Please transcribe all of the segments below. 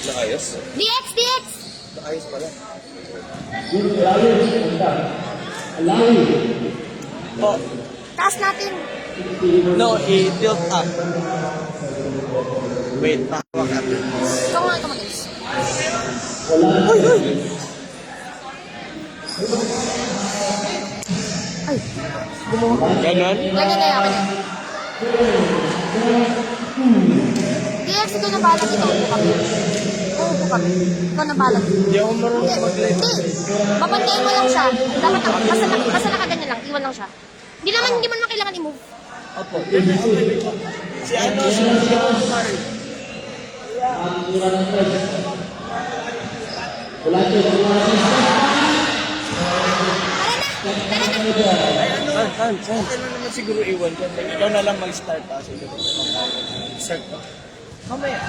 Naayos? DX, DX! Naayos pala. Oh, Taas natin. no, i-tilt up. Wait, pahawak natin. Ikaw nga ito matilis. Ay, Ganon? ganyan na yakin. DX, ikaw na balag ito. Upo kami. Uupo kami. Ikaw na balag. Hindi ako marunong mag-live. Hindi. Babantayin mo lang siya. Dapat basta nakaganyan lang. Iwan lang siya. Hindi mo naman kailangan i-move. Opo. Si ano, si Omar. Saan? Okay na naman siguro iwan ko. Ikaw na lang mag-start ha. Sige. Start pa. Mamaya.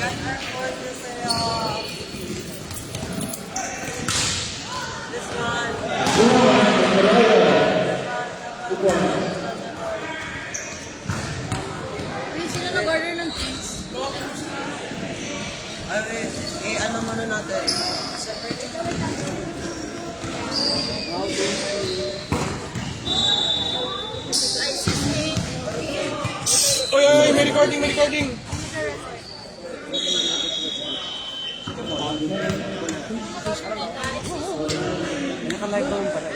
Uy, sino nag-order ng cheese? Ano muna natin? Oy, may recording, may recording. Naka-live naman pala.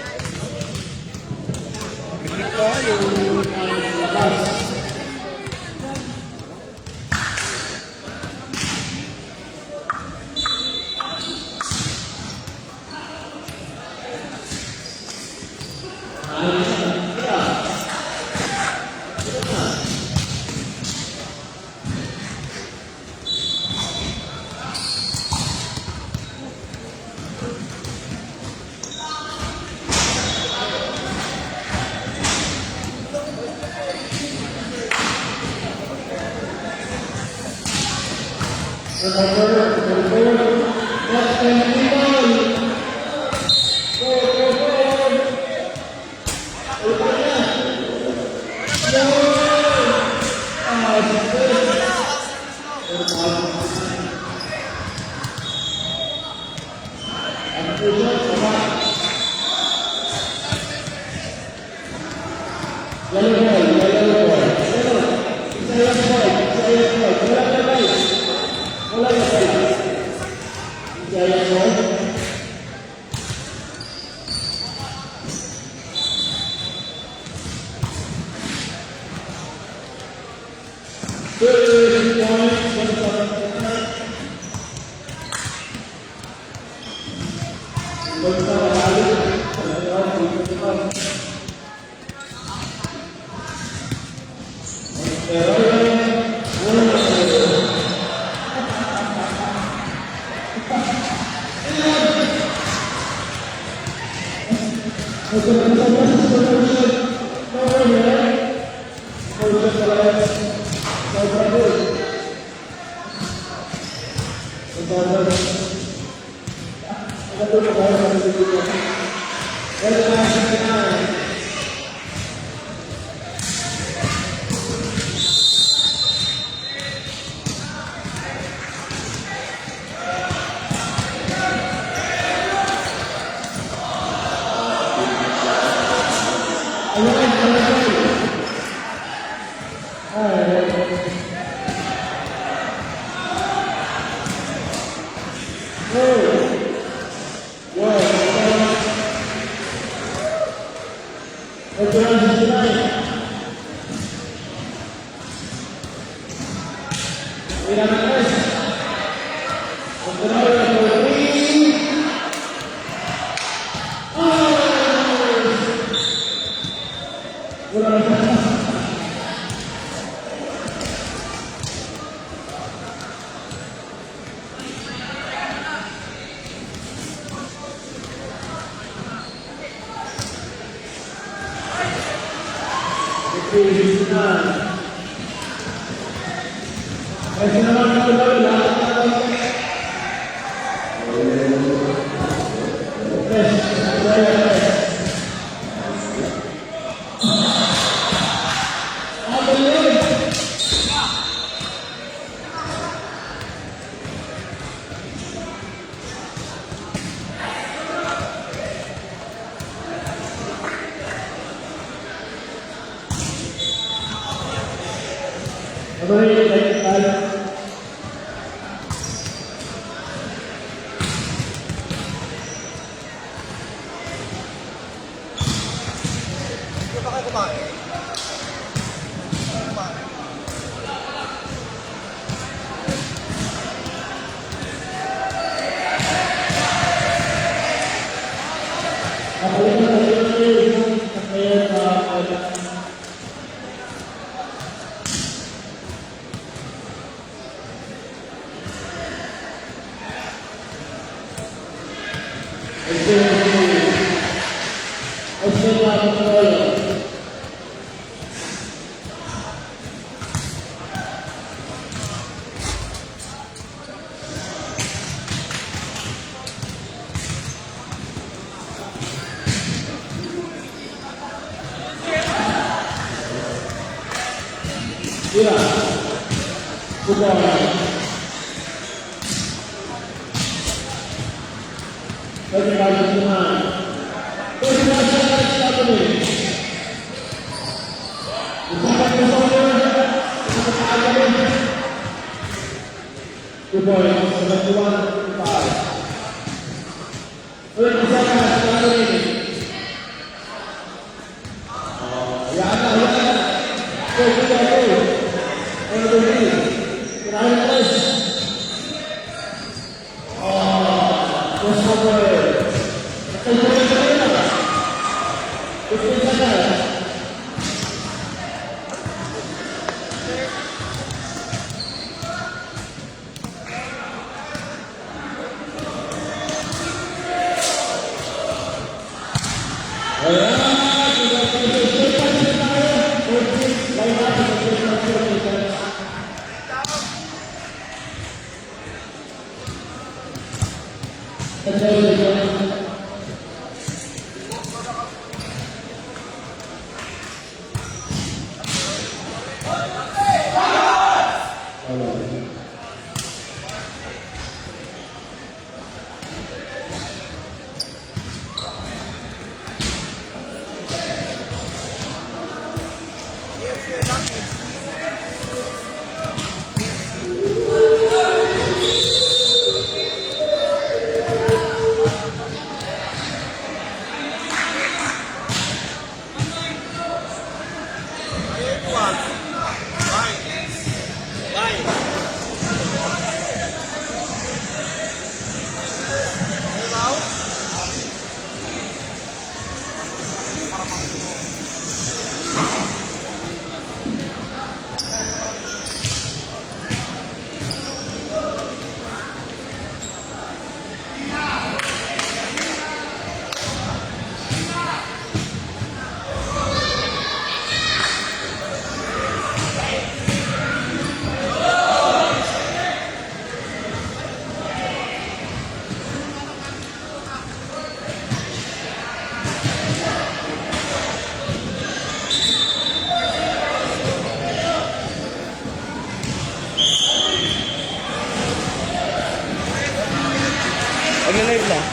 Mag-live lang.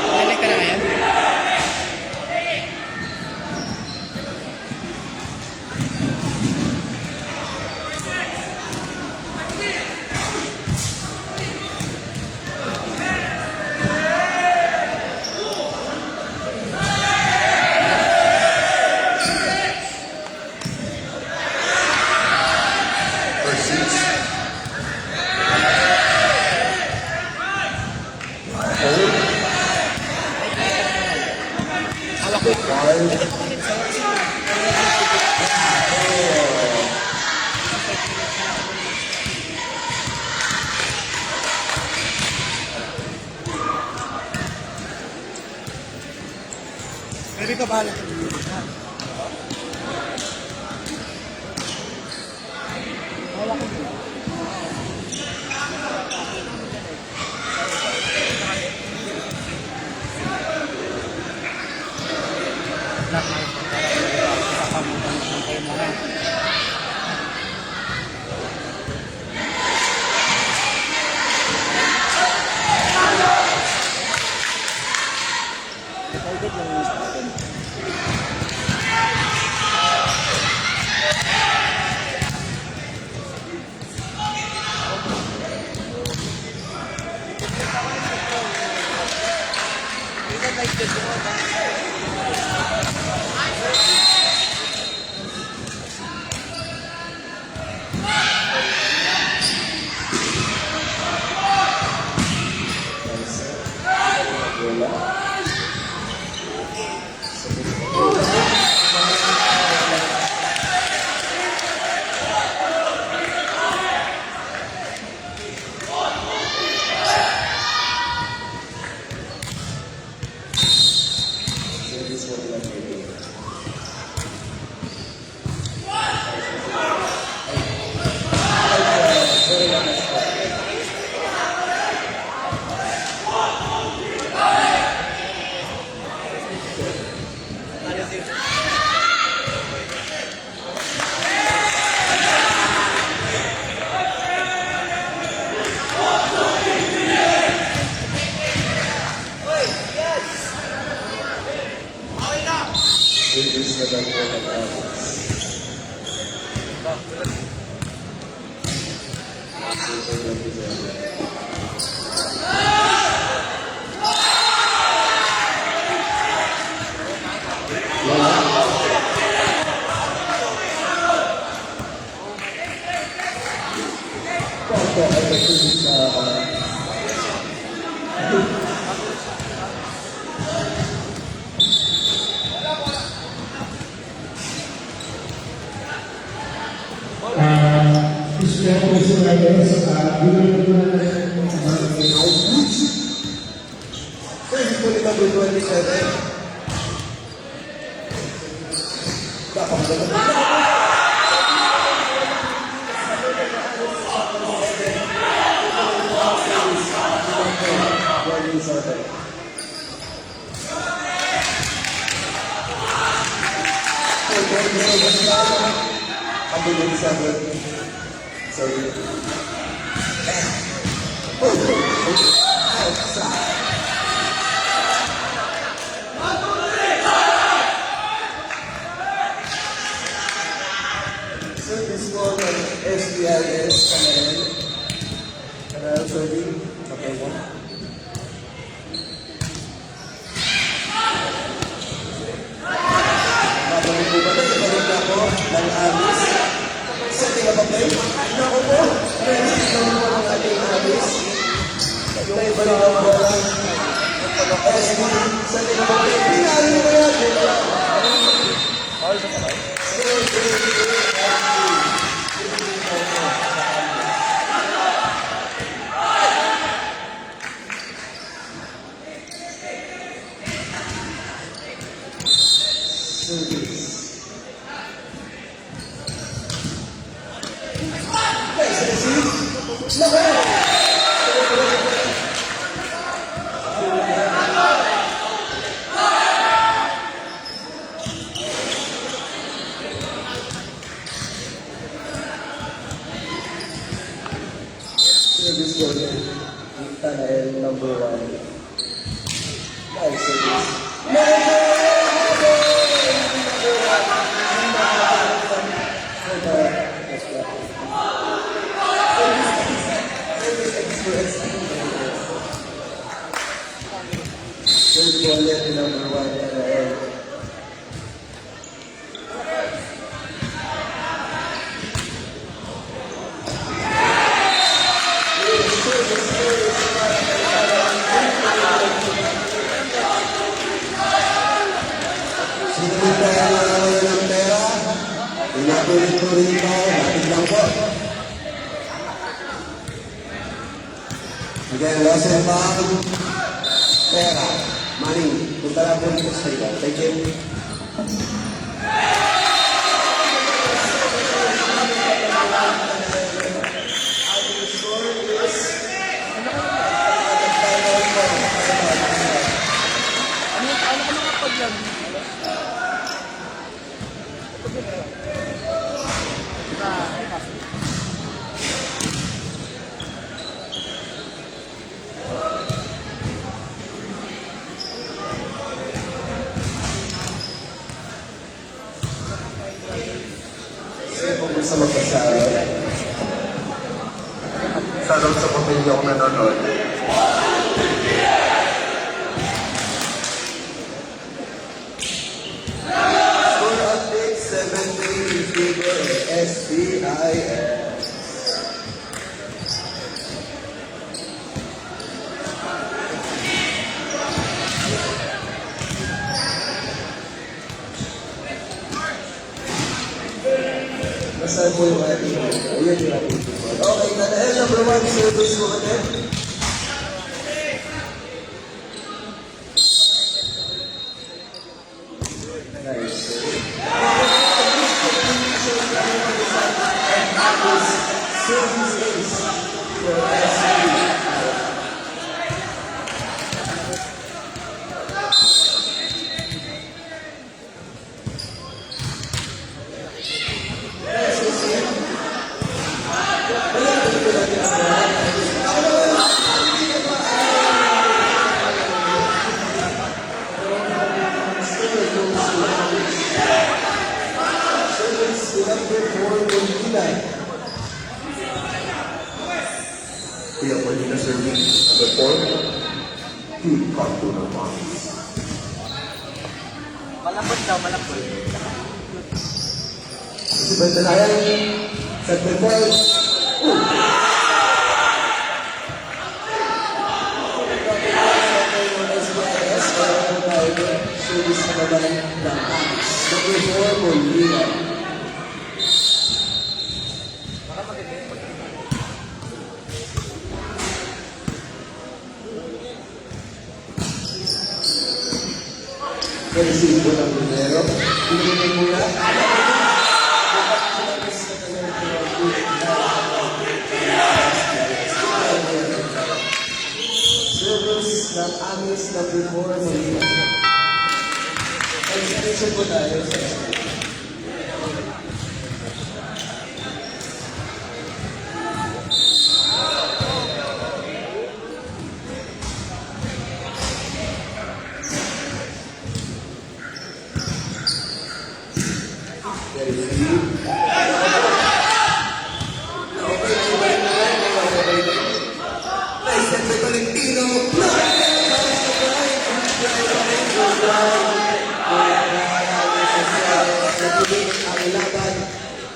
Nalik ka na ngayon? Pwede ka bahala. Service po ni number 27. Service po ng SBIS Canal Serving number 1. Babalik po ba na sa balik na po ng Amis? Sa tingapapay? Naku po, ready lang po ang ating Amis. Yung may balik ang bola. SB, sa tingapapay. Pinali mo yan. All the time. Service ko yun. Tanael number 1. Nice service. Service ko ulit number 1. Tanael. Sino yung kaya nakawala ng pera? Pinatuloy ko rito, lapit lang po. Again, lesson bang pera, money, punta lang po dito sa iba. Thank you. Ano ka mga paglag? Sino po gusto magpasara? Sana sa pamilya ko nanonood. Score update 17 receiver SBIS. Nasaan po yung ating? Ayan yung ating. Okay, Tanael, number 1 service mo ulit. Nice. Service ace for SBIS. Kuya Molina serving. Number 4. Team Cartoon naman. Malambot daw, malambot. Si Bentanayan. Set by 4. Service na naman ng Number 4, Molina. Receive po ng numero. Pinigay muna. Service ng Amis number 4, Molina. Extension po tayo sa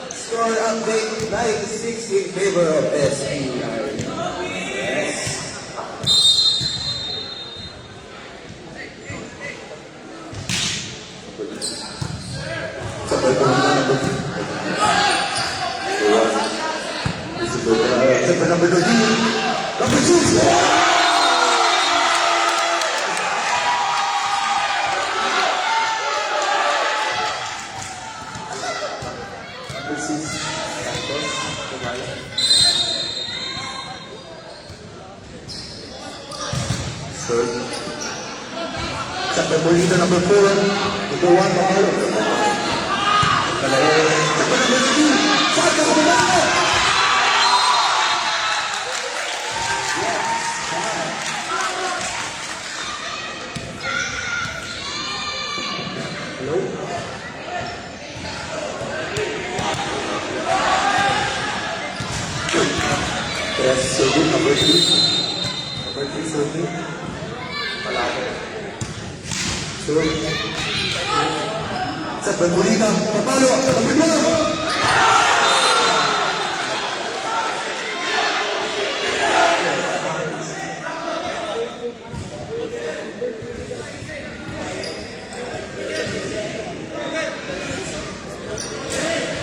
score update 96 in favor of SPR. Number 13, number 6. Sa Molina number 4, number 1, Mahalo. Hello? Yes, serving number 3. Number 3 serving. Palabo. Sa Molina, Papalo, number 1.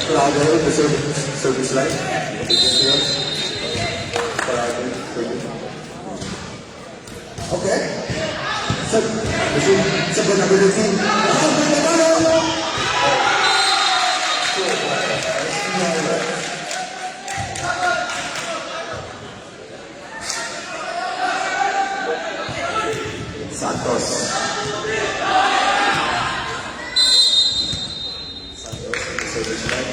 Palabo, the service line. Palabo, service. Okay. Sa number 13. Santos. Santos in the service line.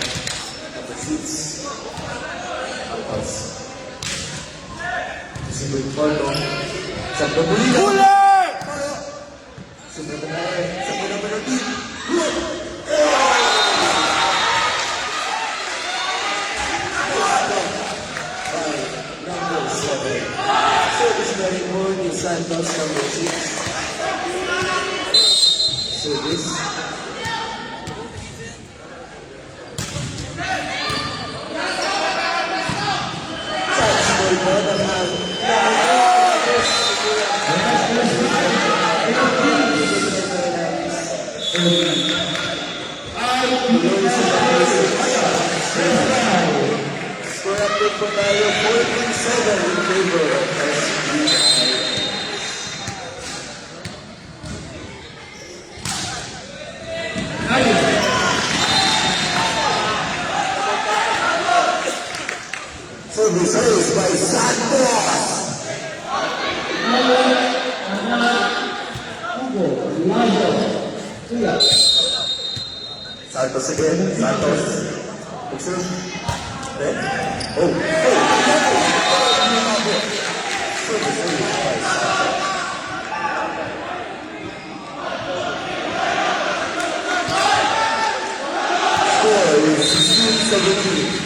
Number 6. Santos. Single Porto. Sa Molina. Sudah benar, sudah berhenti. Number 7. Service by Morty Santos, number 6. Service. Touch ball po naman. Score update po tayo, 14-7 in favor of SBI. Service by Santos. Santos again, Santos. Observe. Then, oh. Service by Santos. Score is 16-17.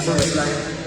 Service line.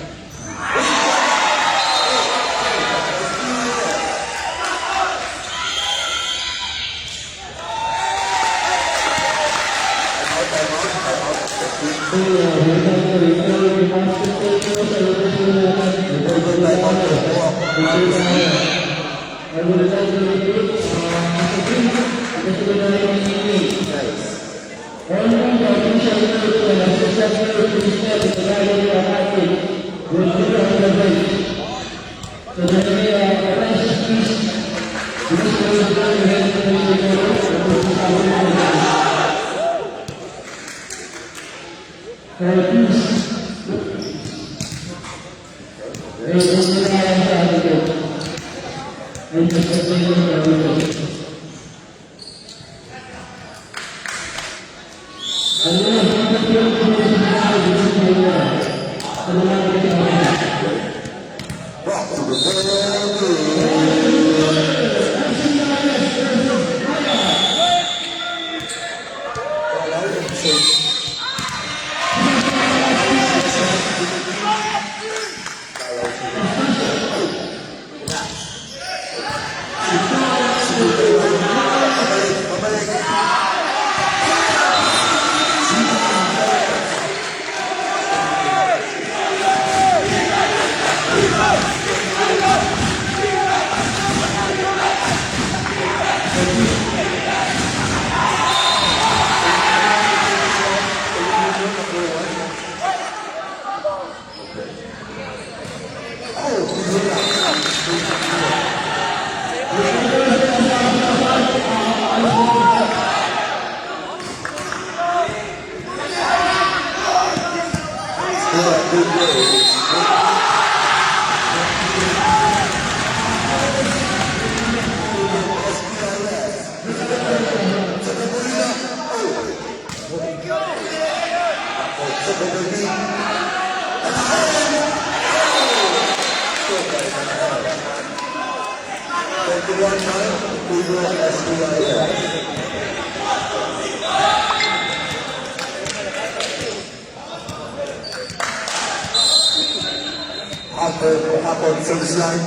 Hapon service line.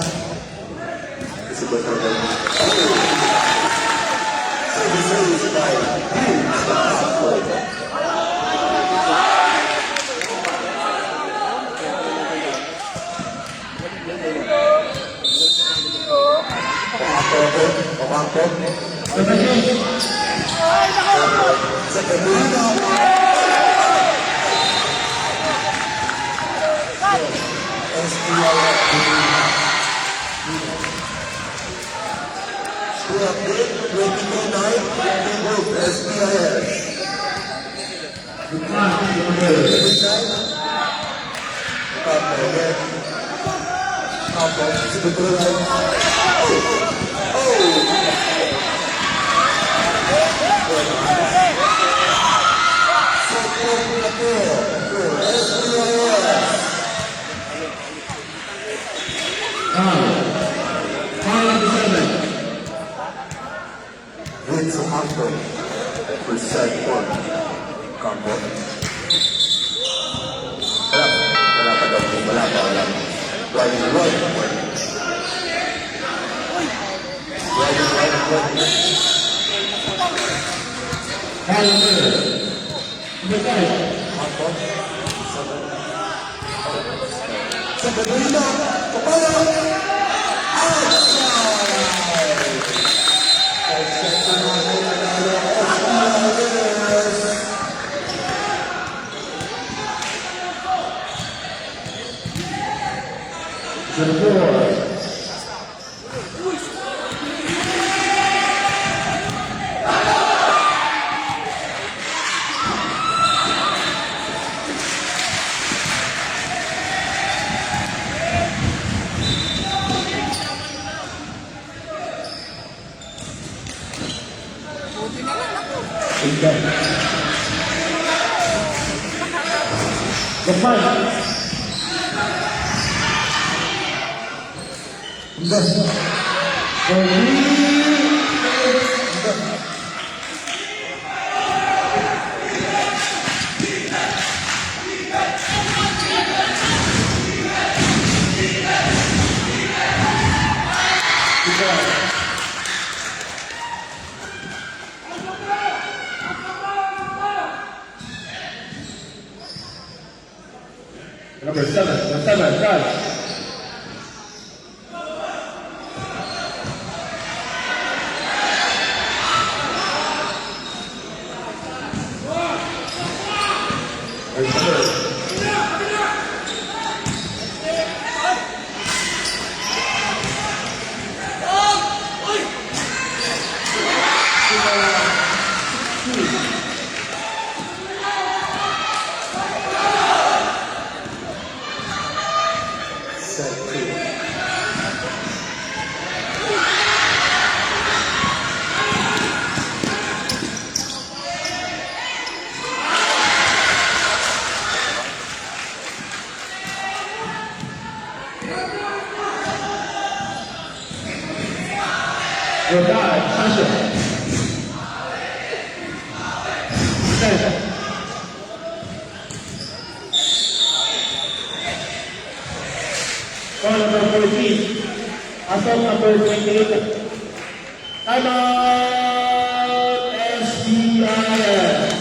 Services by Sa Gabriela, Kapala, the fight. Number 7, guys. Your guy, Sasha. Call number 14. Assault number 28. Time out, SBIS.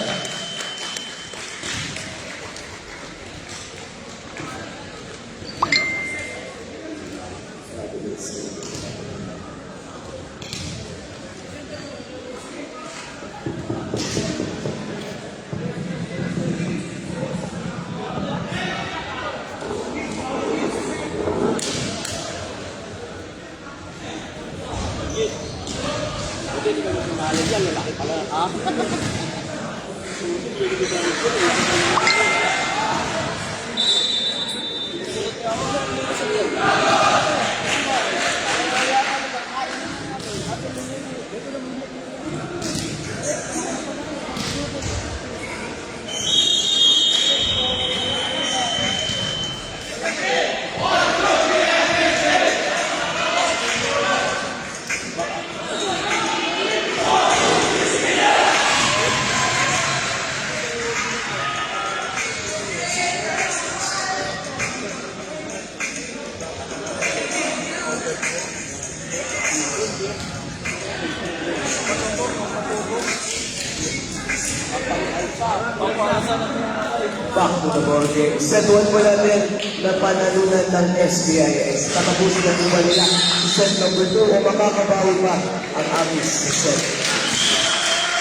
Back to the ball game. Set 1 po natin na panalunan ng SBIS. Tatapusin na po ba nila sa set number 2 o makakabawi pa ang Amis sa set?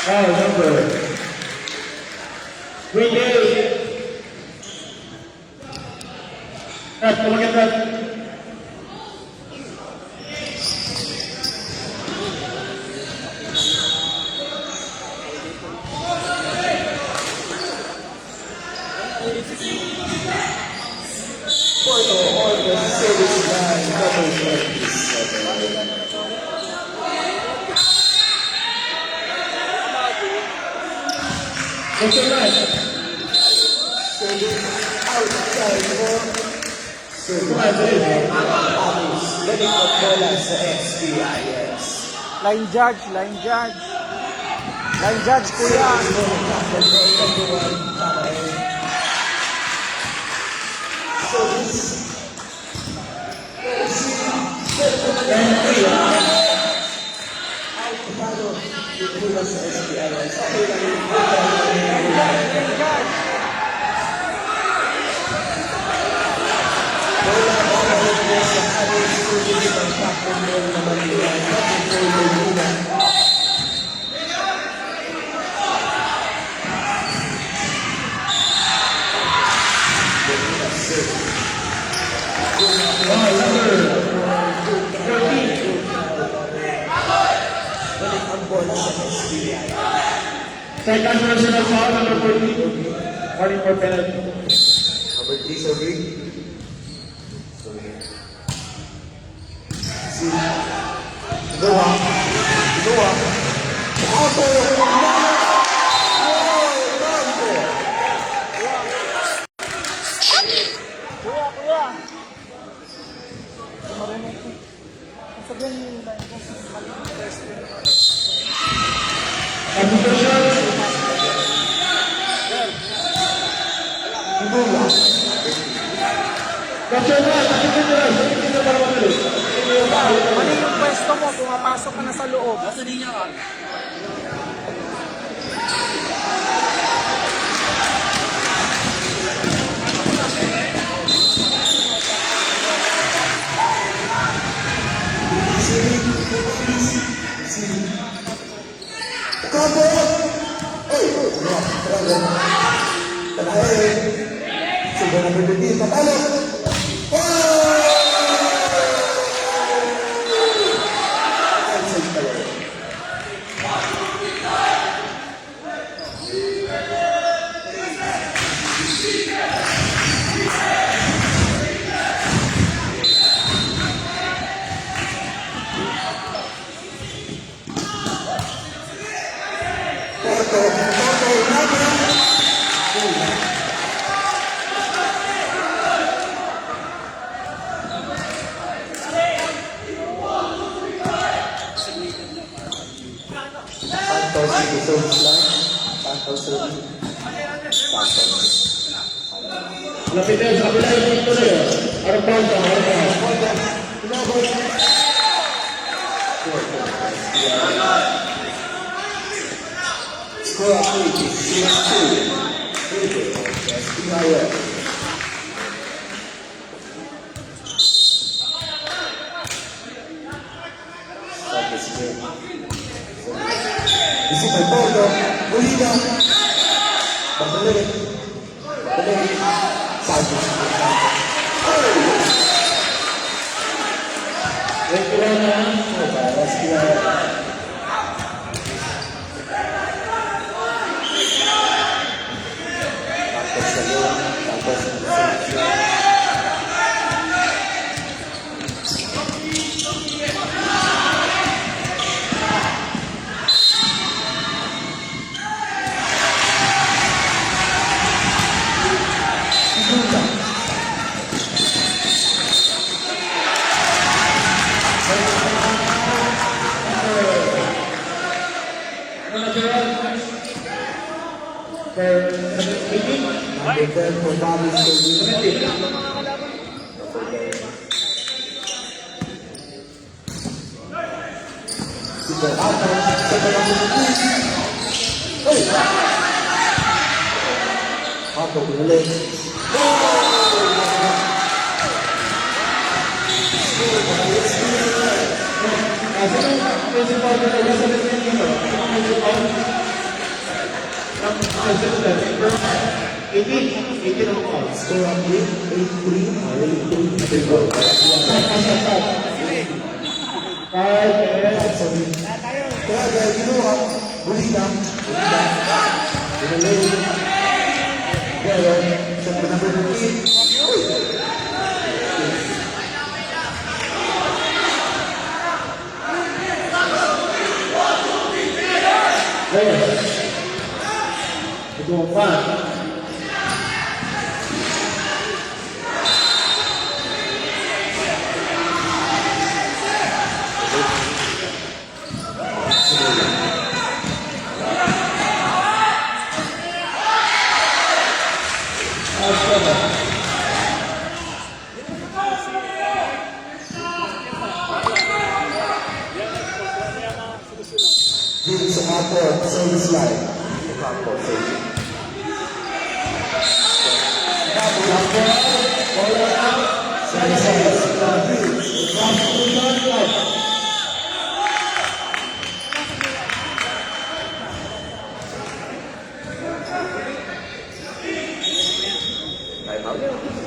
Foul number 28. Cut, kumagin cut. Porto on the service line, number 27. What's your line? Service outside for service. Amis, galing ang bola sa SBIS. Line judge, line judge. Line judge, kuya. Inulan sa SPLS. Okay lang yun. Wala babalik mo sa aming sulit ang pakumol na Manila. Kapag Manila. Balik ang bola sa SPI. Second personal foul, number 14. Warning for penalty. Number 3, serving. Si Gawa. Gawa. Ako! Mali yung pwesto mo, pumapasok ka na sa loob. Kapo! Oy! Talaga. Talaga. Sudah na berdiri. Patalo! Santos reserves lang. Santos serving. Santos. Lapit na sa kabila yung dito na yun. Arang foul ka, arang foul. Score of 6-2. SPIL. Santos game. Visita el Porto. Molina. Bacalere. Bacalere. Santos. Number 10 for Bobby Sturgeon. Super Alto, second number 2. Hey! Alto, pinuli. Score on 8-3, 8-3, goal. Kaya dahil ginawa, Molina, pinuli. Pero, second number 15. James Sampo. So, time out.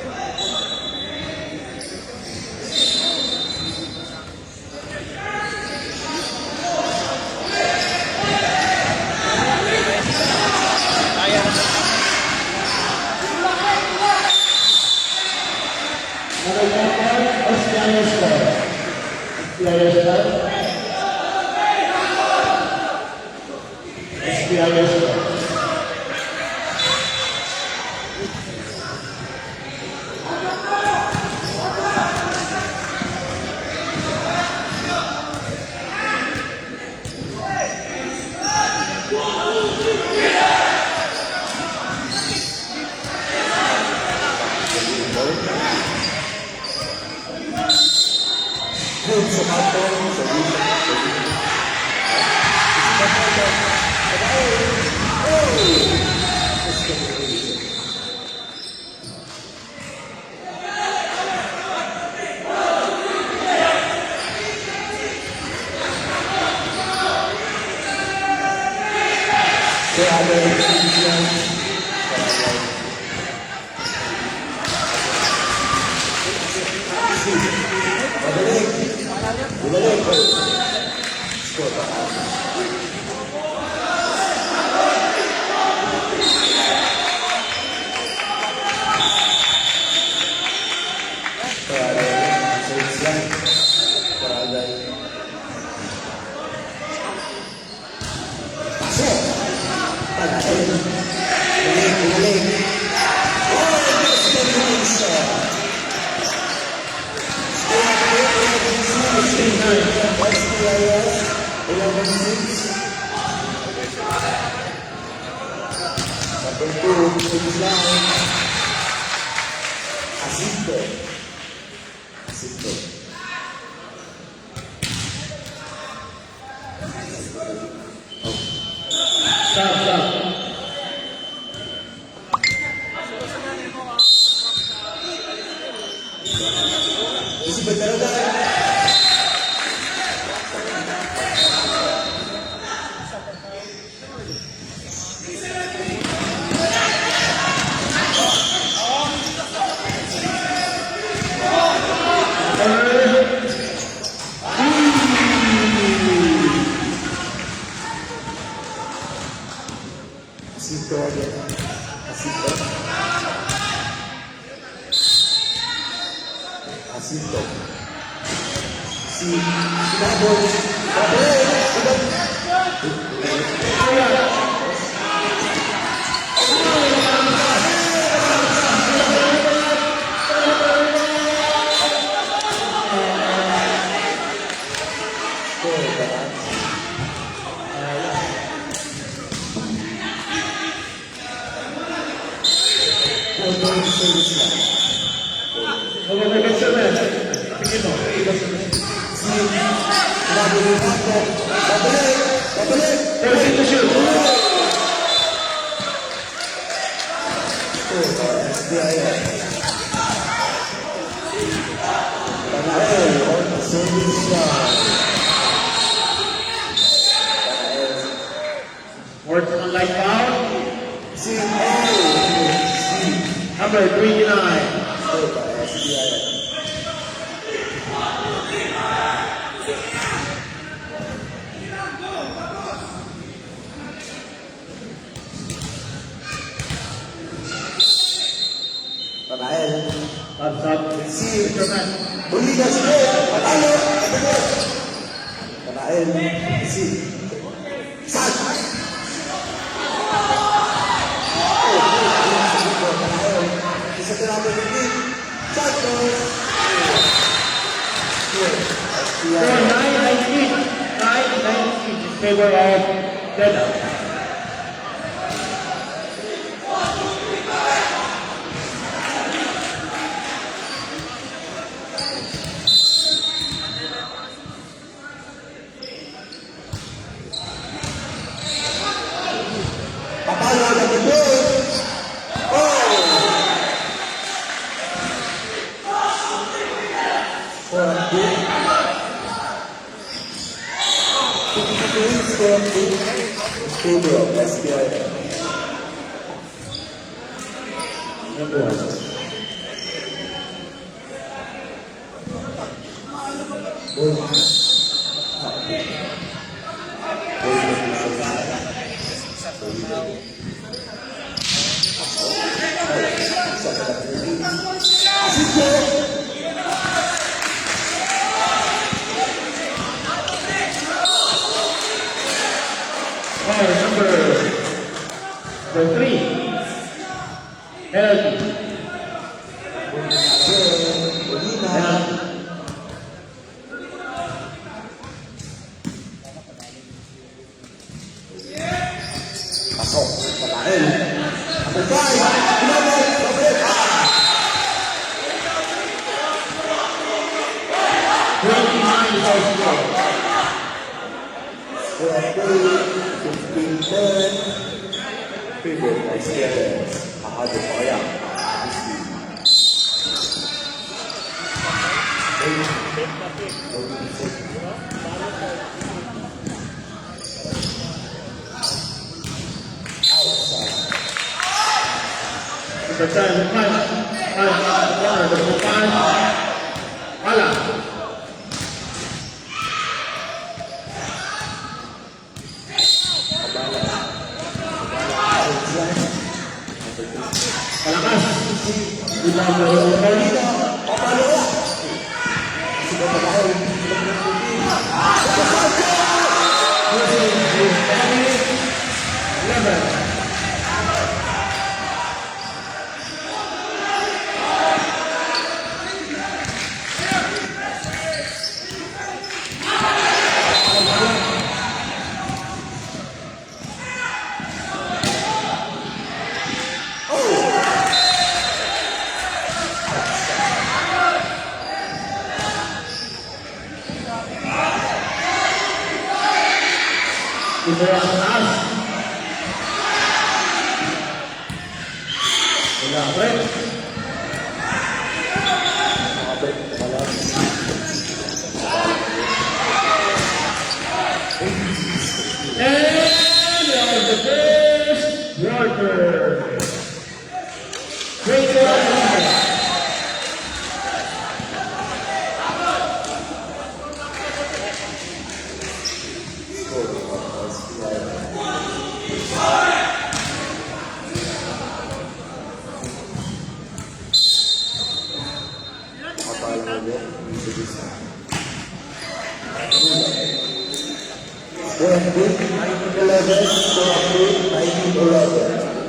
Number 1, Australia score. Australia score. Australia score. Stop. Works on light down. Number 39. Thumbs up. Score 9-19. 9-19 in favor of Jeddah. Palo na bigay. Oh! 4-2. 4-2. Favor of SBI. Number 1. Number 3. Penalty. Pasok. Patahin. Number 5. Pinabot. Pabalik. 29 for score. 15-10. Favor of SBI. Ahado pa kaya. Number 10, pass. Number 5. Pala. Palakas. Rebound number 10. Ito ang taas. Wala pa rin. And on the first quarter. Great one.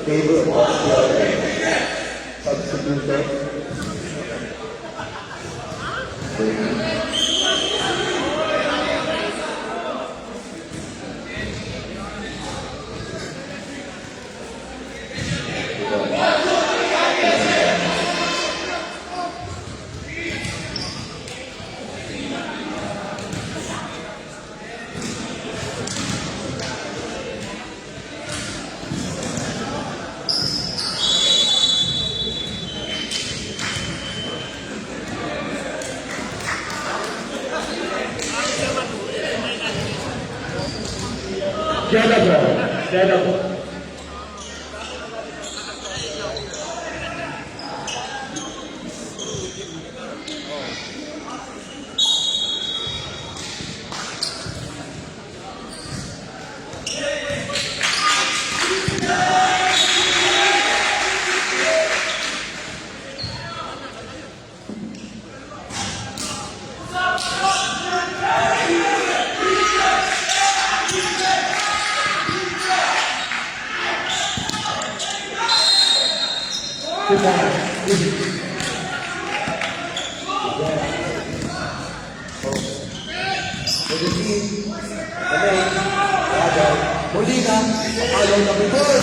Favor of SBI. Substitute. Stand up. Molina, palo na bigay.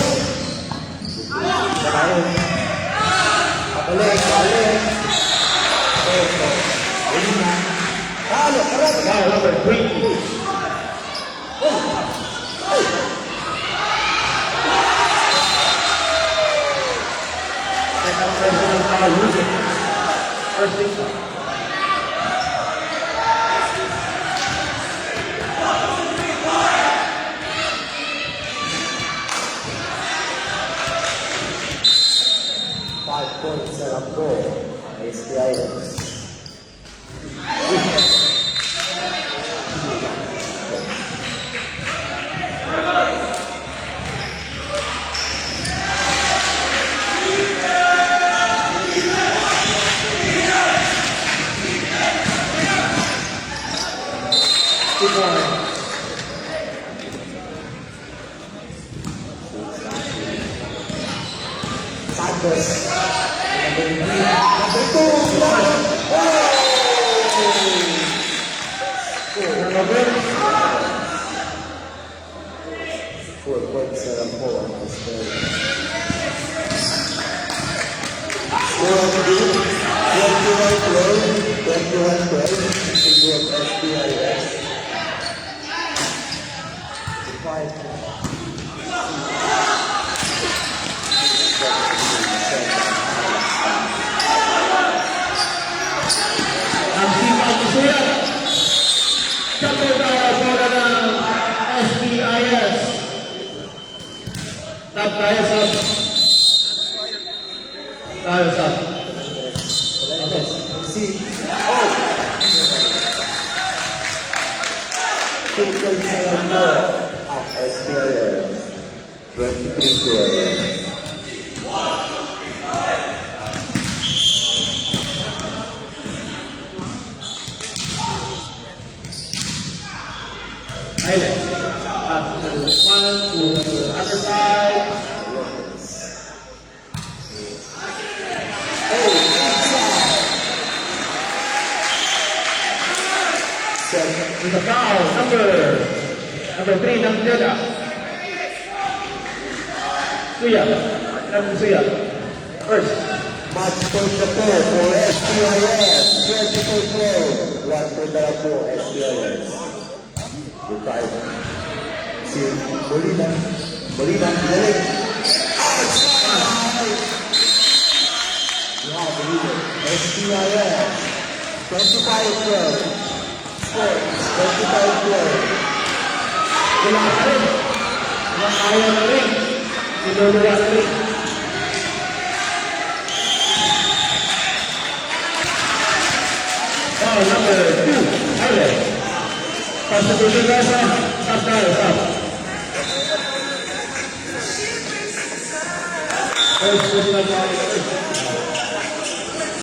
Pabalik. Molina. Palo, karap. Foul number 20. personal foul, losing. First thing. Points na lang po. SPIS. Santos. Number 4 points na lang po ang SPIS. Score of the game, 21-12, 21-12, single of SPIS. 5. Ang sipag ni Suya. Siyempre para ng SPIS. Tap tayo sa. Tayo sa. Total sa lang po ang SPIS. 23-12. Island. Up to one, to the other side. With the foul, number 3, ng Jeddah. Suya. Number Suya. First. Match point na po for SPIS. 24-12. 1 point na lang po SPIS. Good time. Si Molina. Molina, galing. Yeah, Molina. SPIS. 25-12. Score. 25-12. Wala ka rin. Wala kaya na rin. Sinuluwa na rin. Foul number 2, Island. Substitution Rasa, stop tayo, stop. First personal foul.